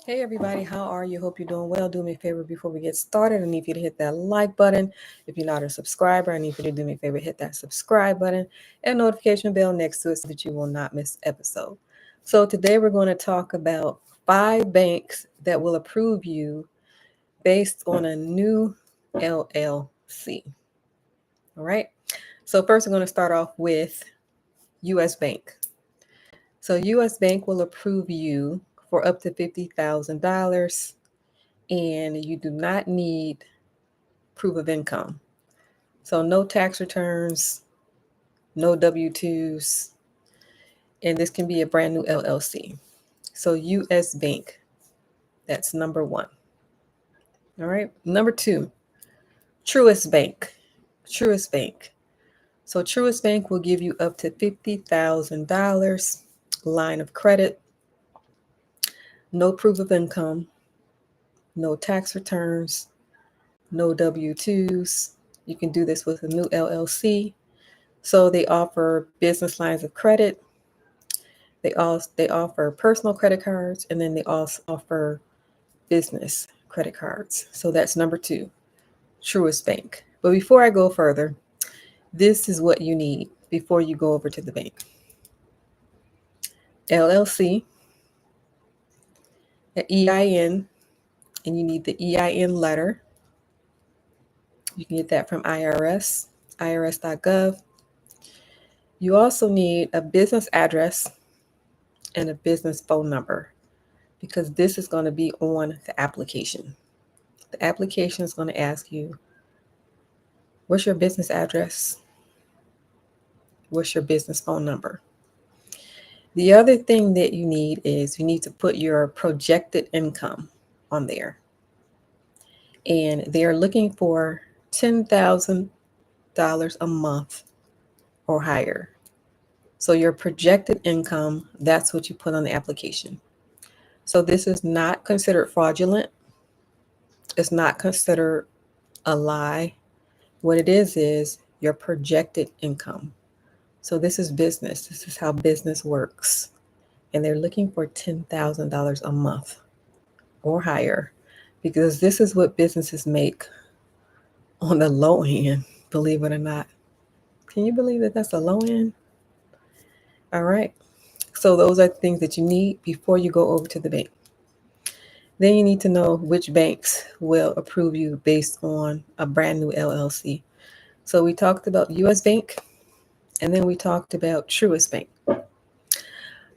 Hey everybody, how are you? Hope you're doing well. Do me a favor before we get started. I need you to hit that like button. If you're not a subscriber, I need you to do me a favor, hit that subscribe button and notification bell next to it so that you will not miss episode. So today we're going to talk about 5 banks that will approve you based on a new LLC. All right. So first we're going to start off with US Bank. So US Bank will approve you for up to $50,000 and you do not need proof of income. So no tax returns, no W-2s, and this can be a brand new LLC. So US Bank, that's number one. All right. Number two, Truest Bank. Truest Bank. So Truest Bank will give you up to $50,000 line of credit, no proof of income, no tax returns, no W-2s. You can do this with a new LLC. So they offer business lines of credit. They offer personal credit cards, and then they also offer business credit cards. So that's number two, Truest Bank. But before I go further, this is what you need before you go over to the bank. LLC, an EIN, and you need the EIN letter. You can get that from IRS, irs.gov. You also need a business address and a business phone number because this is going to be on the application. The application is going to ask you, what's your business address? What's your business phone number? The other thing that you need is you need to put your projected income on there. And they're looking for $10,000 a month or higher. So your projected income, that's what you put on the application. So this is not considered fraudulent. It's not considered a lie. What it is your projected income. So this is business. This is how business works. And they're looking for $10,000 a month or higher because this is what businesses make on the low end, believe it or not. Can you believe that that's the low end? All right. So those are things that you need before you go over to the bank. Then you need to know which banks will approve you based on a brand new LLC. So we talked about US Bank, and then we talked about Truest Bank. All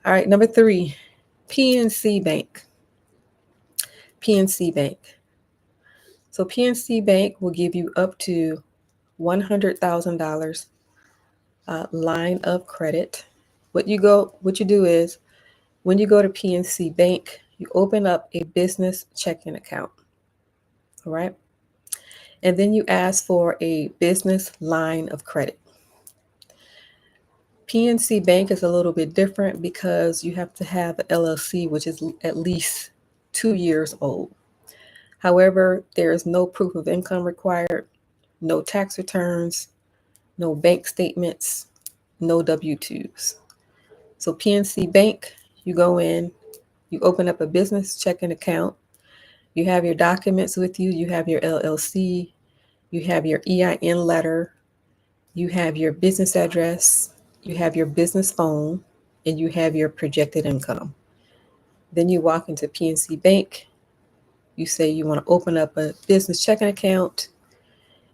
right, number 3, PNC Bank. PNC Bank. So PNC Bank will give you up to $100,000 line of credit. What you do is when you go to PNC Bank, you open up a business checking account. All right. And then you ask for a business line of credit. PNC Bank is a little bit different because you have to have an LLC, which is at least 2 years old. However, there is no proof of income required, no tax returns, no bank statements, no W-2s. So PNC Bank, you go in, you open up a business checking account, you have your documents with you, you have your LLC, you have your EIN letter, you have your business address, you have your business phone, and you have your projected income. Then you walk into PNC Bank, you say you want to open up a business checking account,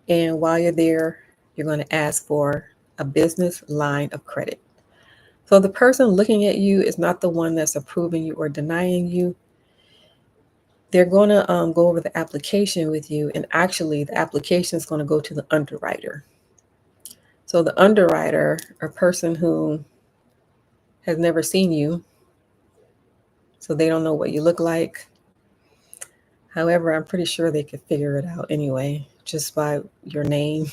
and while you're there, you're going to ask for a business line of credit. So the person looking at you is not the one that's approving you or denying you. They're going to go over the application with you, and actually the application is going to go to the underwriter. So the underwriter, a person who has never seen you, so they don't know what you look like. However, I'm pretty sure they could figure it out anyway, just by your name.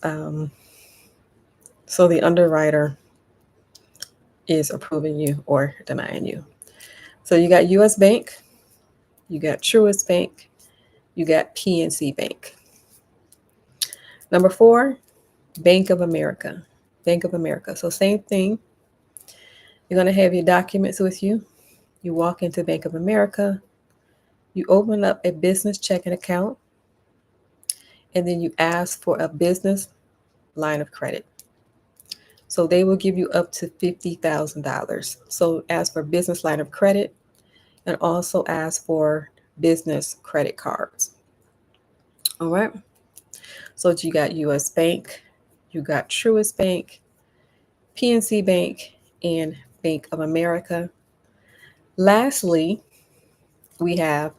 So the underwriter is approving you or denying you. So you got US Bank, you got Truist Bank, you got PNC Bank. Number 4, Bank of America. Bank of America. So same thing. You're going to have your documents with you. You walk into Bank of America, you open up a business checking account, and then you ask for a business line of credit. So they will give you up to $50,000. So ask for business line of credit and also ask for business credit cards. All right. So you got US Bank, you got Truest Bank, PNC Bank, and Bank of America. Lastly, we have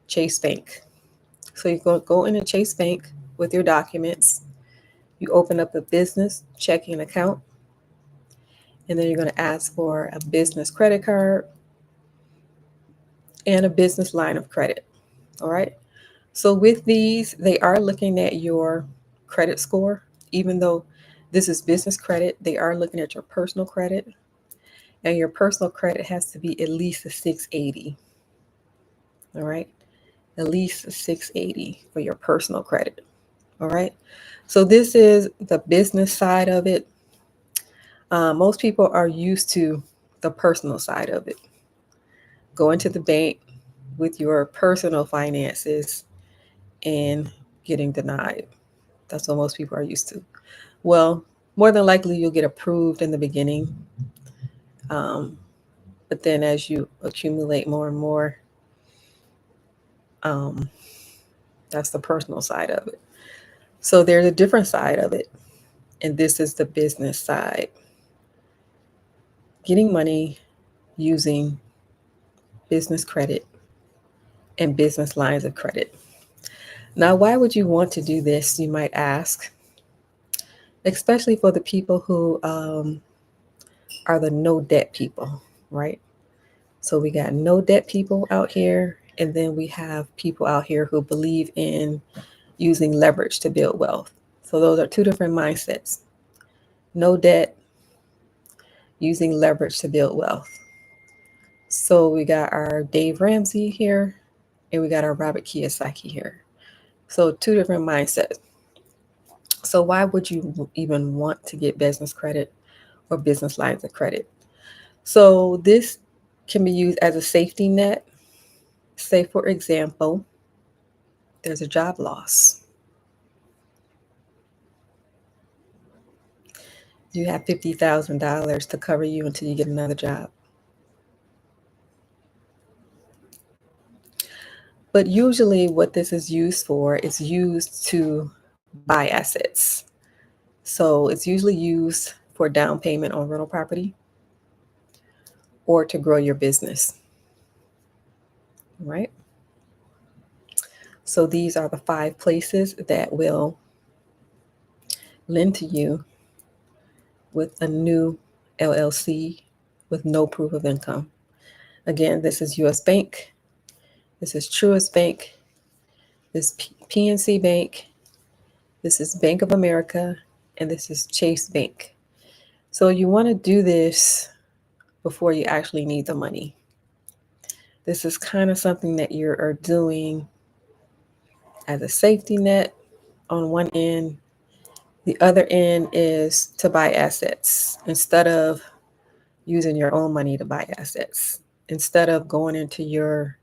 Chase Bank. So you go into Chase Bank with your documents. You open up a business checking account, and then you're going to ask for a business credit card and a business line of credit. All right. So with these, they are looking at your credit score. Even though this is business credit, they are looking at your personal credit, and your personal credit has to be at least a 680. All right. At least a 680 for your personal credit. All right. So this is the business side of it. Most people are used to the personal side of it. Going to the bank with your personal finances and getting denied. That's what most people are used to. Well, more than likely you'll get approved in the beginning. Um, but then as you accumulate more and more, um, that's the personal side of it. So there's a different side of it. And this is the business side. Getting money using business credit and business lines of credit. Now, why would you want to do this, you might ask, especially for the people who are the no debt people, right? So we got no debt people out here, and then we have people out here who believe in using leverage to build wealth. So those are two different mindsets. No debt, using leverage to build wealth. So we got our Dave Ramsey here, and we got our Robert Kiyosaki here. So two different mindsets. So why would you even want to get business credit or business lines of credit? So this can be used as a safety net. Say, for example, there's a job loss. You have $50,000 to cover you until you get another job. But usually what this is used for is used to buy assets. So it's usually used for down payment on rental property or to grow your business, right? So these are the 5 places that will lend to you with a new LLC with no proof of income. Again, this is US Bank, this is Truest Bank, this is PNC Bank, this is Bank of America, and this is Chase Bank. So you want to do this before you actually need the money. This is kind of something that you are doing as a safety net on one end. The other end is to buy assets instead of using your own money to buy assets. Instead of going into your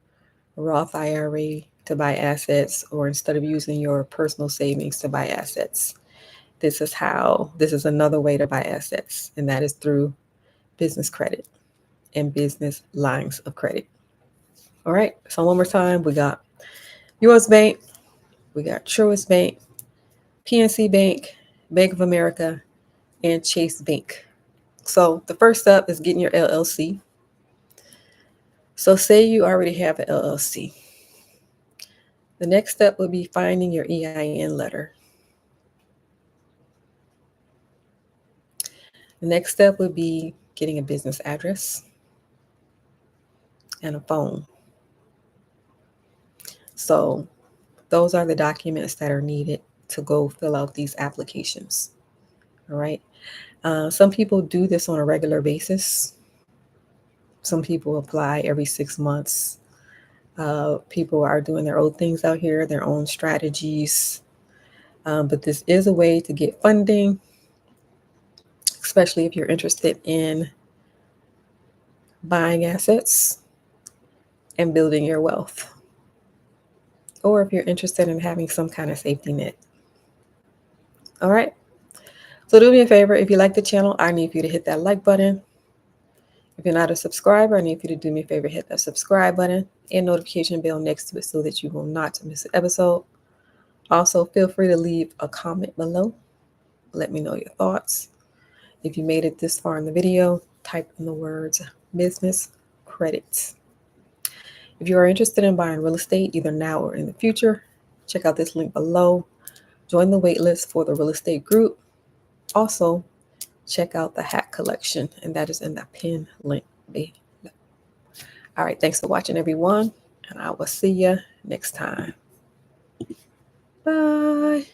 Roth IRA to buy assets, or instead of using your personal savings to buy assets. This is another way to buy assets, and that is through business credit and business lines of credit. All right, so one more time, we got US Bank, we got Truist Bank, PNC Bank, Bank of America, and Chase Bank. So the first step is getting your LLC. So say you already have an LLC. The next step would be finding your EIN letter. The next step would be getting a business address and a phone. So those are the documents that are needed to go fill out these applications. All right. Some people do this on a regular basis. Some people apply every 6 months. People are doing their own things out here, their own strategies. But this is a way to get funding, especially if you're interested in buying assets, and building your wealth. Or if you're interested in having some kind of safety net. All right. So do me a favor. If you like the channel, I need for you to hit that like button. If you're not a subscriber, I need for you to do me a favor, hit that subscribe button and notification bell next to it so that you will not miss an episode. Also, feel free to leave a comment below. Let me know your thoughts. If you made it this far in the video, type in the words business credits. If you are interested in buying real estate, either now or in the future, check out this link below. Join the waitlist for the real estate group. Also, check out the hat collection, and that is in the pin link below. All right, thanks for watching, everyone, and I will see you next time. Bye.